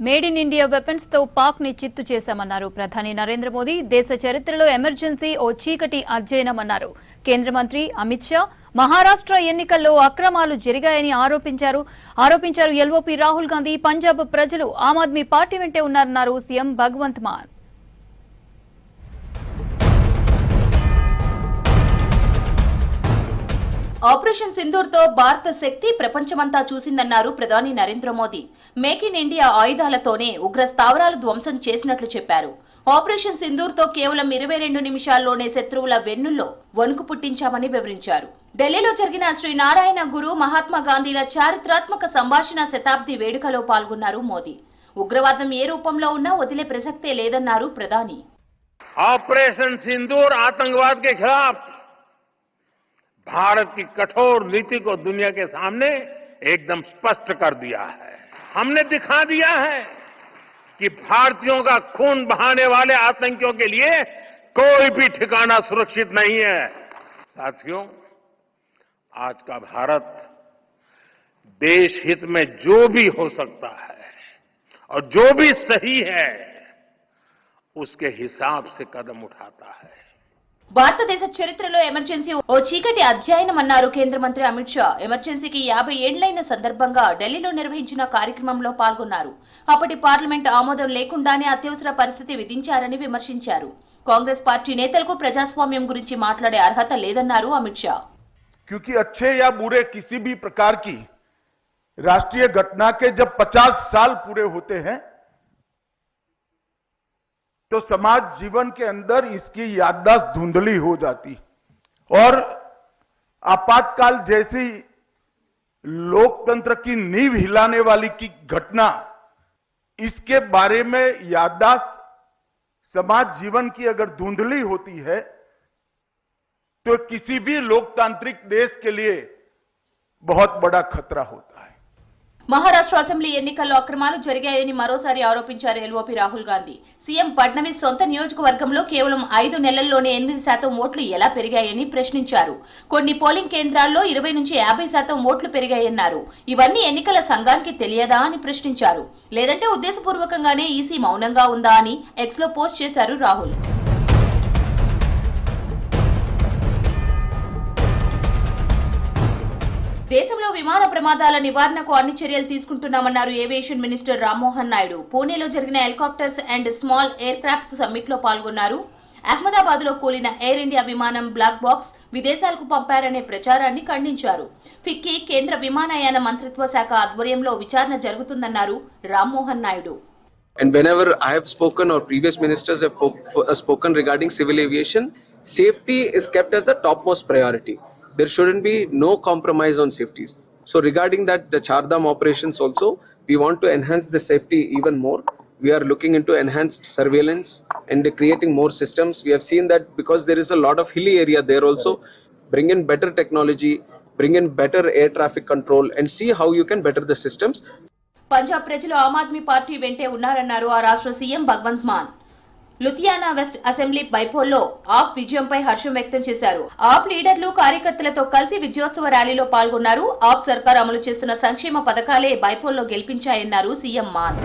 Made in India weapons తో పాక్ ని చిత్తు చేశామన్నారు ప్రధాని నరేంద్ర మోదీ. దేశ చరిత్రలో ఎమర్జెన్సీ ఓ చీకటి అధ్యయనమన్నారు కేంద్ర మంత్రి అమిత్ షా. మహారాష్ట్ర ఎన్నికల్లో అక్రమాలు జరిగాయని ఆరోపించారు ఎల్ఓపీ రాహుల్ గాంధీ. పంజాబ్ ప్రజలు ఆమ్ ఆద్మీ పార్టీ వెంటే ఉన్నారన్నారు సీఎం భగవంత్ మాన్. ఆపరేషన్ సింధూర్ తో భారత శక్తి ప్రపంచమంతా చూసిందన్నారు ప్రధాని Narendra Modi. Make in India ఆయుధాలతోనే ఉగ్ర స్థావరాలు ధ్వంసం చేసినట్లు చెప్పారు. ఆపరేషన్ సింధూర్ తో కేవలం 22 నిమిషాల్లోనే శత్రువుల వెన్నుల్లో వణుకు పుట్టించామని వివరించారు. ఢిల్లీలో జరిగిన శ్రీ నారాయణ గురు మహాత్మా గాంధీల చారిత్రాత్మక సంభాషణ శతాబ్ది వేడుకలో పాల్గొన్నారు మోదీ. ఉగ్రవాదం ఏ రూపంలో ఉన్నా వదిలే ప్రసక్తే లేదన్నారు ప్రధాని. ఆపరేషన్ సింధూర్ आतंकवाद के खिलाफ भारत की कठोर नीति को दुनिया के सामने एकदम स्पष्ट कर दिया है। हमने दिखा दिया है कि भारतीयों का खून बहाने वाले आतंकियों के लिए कोई भी ठिकाना सुरक्षित नहीं है। साथियों, आज का भारत देश हित में जो भी हो सकता है और जो भी सही है उसके हिसाब से कदम उठाता है। భారతదేశ చరిత్రలో ఎమర్జెన్సీ ఓ చీకటి అధ్యయనం అన్నారు కేంద్ర మంత్రి అమిత్ షా. ఎమర్జెన్సీకి 50 ఏళ్లైన సందర్భంగా ఢిల్లీలో నిర్వహించిన కార్యక్రమంలో పాల్గొన్నారు. అప్పటి పార్లమెంట్ ఆమోదం లేకుండానే అత్యవసర పరిస్థితి విధించారని విమర్శించారు. కాంగ్రెస్ పార్టీ నేతలకు ప్రజాస్వామ్యం గురించి మాట్లాడే అర్హత లేదన్నారు అమిత్ షా. क्योंकि अच्छे या बुरे किसी भी प्रकार की राष्ट्रीय घटना के जब 50 साल पूरे होते हैं तो समाज जीवन के अंदर इसकी याददाश्त धुंधली हो जाती और आपातकाल जैसी लोकतंत्र की नींव हिलाने वाली की घटना, इसके बारे में याददाश्त समाज जीवन की अगर धुंधली होती है तो किसी भी लोकतांत्रिक देश के लिए बहुत बड़ा खतरा होता है. మహారాష్ట్ర అసెంబ్లీ ఎన్నికల్లో అక్రమాలు జరిగాయని మరోసారి ఆరోపించారు ఎల్ఓపీ రాహుల్ గాంధీ. సీఎం ఫడ్నవీస్ సొంత నియోజకవర్గంలో కేవలం 5 నెలల్లోనే 8% ఓట్లు ఎలా పెరిగాయని ప్రశ్నించారు. కొన్ని పోలింగ్ కేంద్రాల్లో 20 నుంచి 50% ఓట్లు పెరిగాయన్నారు. ఇవన్నీ ఎన్నికల సంఘానికి తెలియదా అని ప్రశ్నించారు. లేదంటే ఉద్దేశపూర్వకంగానే ఈసీ మౌనంగా ఉందా అని ఎక్స్ లో పోస్ట్ చేశారు రాహుల్. దేశంలో విమాన ప్రమాదాల నివారణకు అన్ని చర్యలు తీసుకుంటున్నామన్నారు ఏవియేషన్ మినిస్టర్ రామ్మోహన్ నాయుడు. పూణేలో జరిగిన helicopters and small air crafts summit లో పాల్గొన్నారు. అహ్మదాబాద్ లో కూలిన ఎయిర్ ఇండియా విమానం బ్లాక్ బాక్స్ విదేశాలకు పంపారనే ప్రచారాన్ని ఖండించారు. ఫిక్కీ కేంద్ర విమానయాన మంత్రిత్వ శాఖ ఆధ్వర్యంలో విచారణ జరుగుతుందన్నారు Rammohan Naidu. And whenever I have spoken or previous ministers have spoken regarding civil aviation, safety is kept as the topmost priority. There shouldn't be no compromise on safeties. So regarding that, the Chardham operations also, we want to enhance the safety even more. We are looking into enhanced surveillance and creating more systems. We have seen that because there is a lot of hilly area there also, bring in better technology, bring in better air traffic control and see how you can better the systems. Punjab ప్రజలు ఆమ్ Aadmi party వెంటే ఉన్నారన్నారు ఆ రాష్ట్ర CM Bhagwant Mann. Ludhiana west assembly బైపోల్లో ఆప్ విజయంపై హర్షం వ్యక్తం చేశారు. ఆప్ లీడర్లు కార్యకర్తలతో కలిసి విజయోత్సవ ర్యాలీలో పాల్గొన్నారు. ఆప్ సర్కార్ అమలు చేస్తున్న సంక్షేమ పథకాలే బైపోల్లో గెలిపించాయన్నారు సీఎం మాన్.